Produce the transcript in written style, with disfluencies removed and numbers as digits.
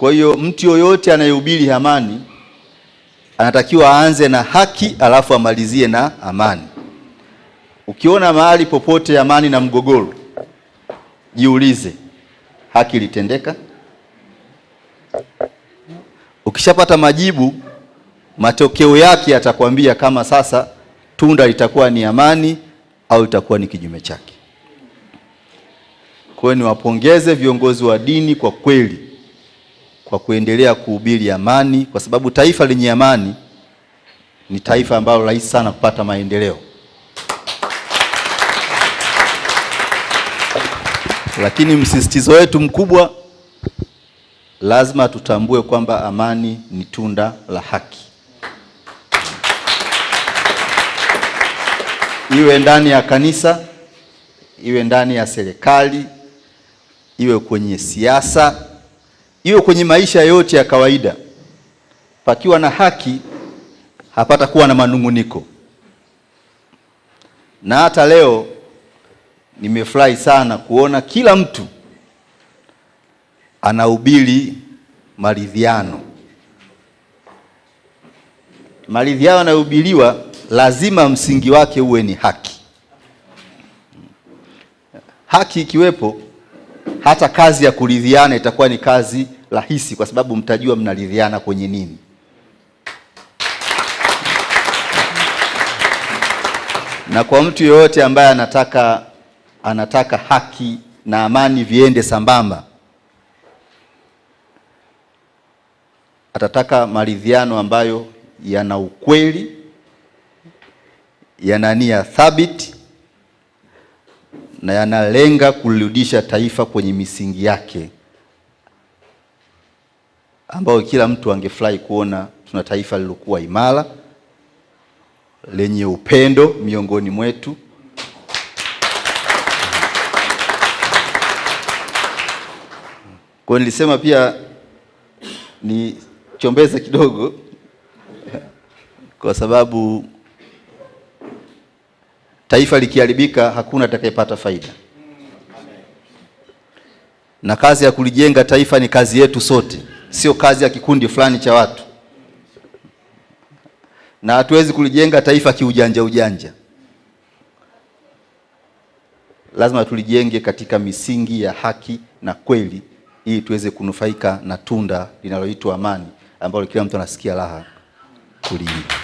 Kwa hiyo mtu yoyote anayehubiri amani anatakiwa aanze na haki alafu amalizie na amani. Ukiona mahali popote amani na mgogoro, jiulize, haki ilitendeka? Ukishapata majibu, matokeo yake yatakwambia kama sasa tunda litakuwa ni amani au itakuwa ni kinyume chake. Kwa hiyo niwapongeze viongozi wa dini kwa kweli kwa kuendelea kuhubiri amani, kwa sababu taifa lenye amani ni taifa ambalo rahisi sana kupata maendeleo. Lakini msisitizo wetu mkubwa, lazima tutambue kwamba amani ni tunda la haki. Iwe ndani ya kanisa, iwe ndani ya serikali, iwe kwenye siasa, iwe kwenye maisha yote ya kawaida. Pakiwa na haki, hapata kuwa na manunguniko. Na hata leo nimefurahi sana kuona kila mtu anahubiri maridhiano. Maridhiano yanayohubiriwa lazima msingi wake uwe ni haki. Haki ikiwepo, hata kazi ya kuridhiana itakuwa ni kazi rahisi, kwa sababu mtajua mnaridhiana kwenye nini. Na kwa mtu yeyote ambaye anataka haki na amani viende sambamba, atataka maridhiano ambayo yana ukweli, yana nia thabiti na yanalenga kulirudisha taifa kwenye misingi yake, ambayo kila mtu angefurahi kuona tuna taifa lilokuwa imara, lenye upendo miongoni mwetu. Kwa nilisema pia ni chombeze kidogo kwa sababu taifa likiharibika hakuna atakayepata faida. Na kazi ya kulijenga taifa ni kazi yetu sote, sio kazi ya kikundi fulani cha watu. Na hatuwezi kulijenga taifa kiujanja ujanja. Lazima tulijenge katika misingi ya haki na kweli, ili tuweze kunufaika na tunda linaloitwa amani, ambalo kila mtu anasikia raha kuliiba.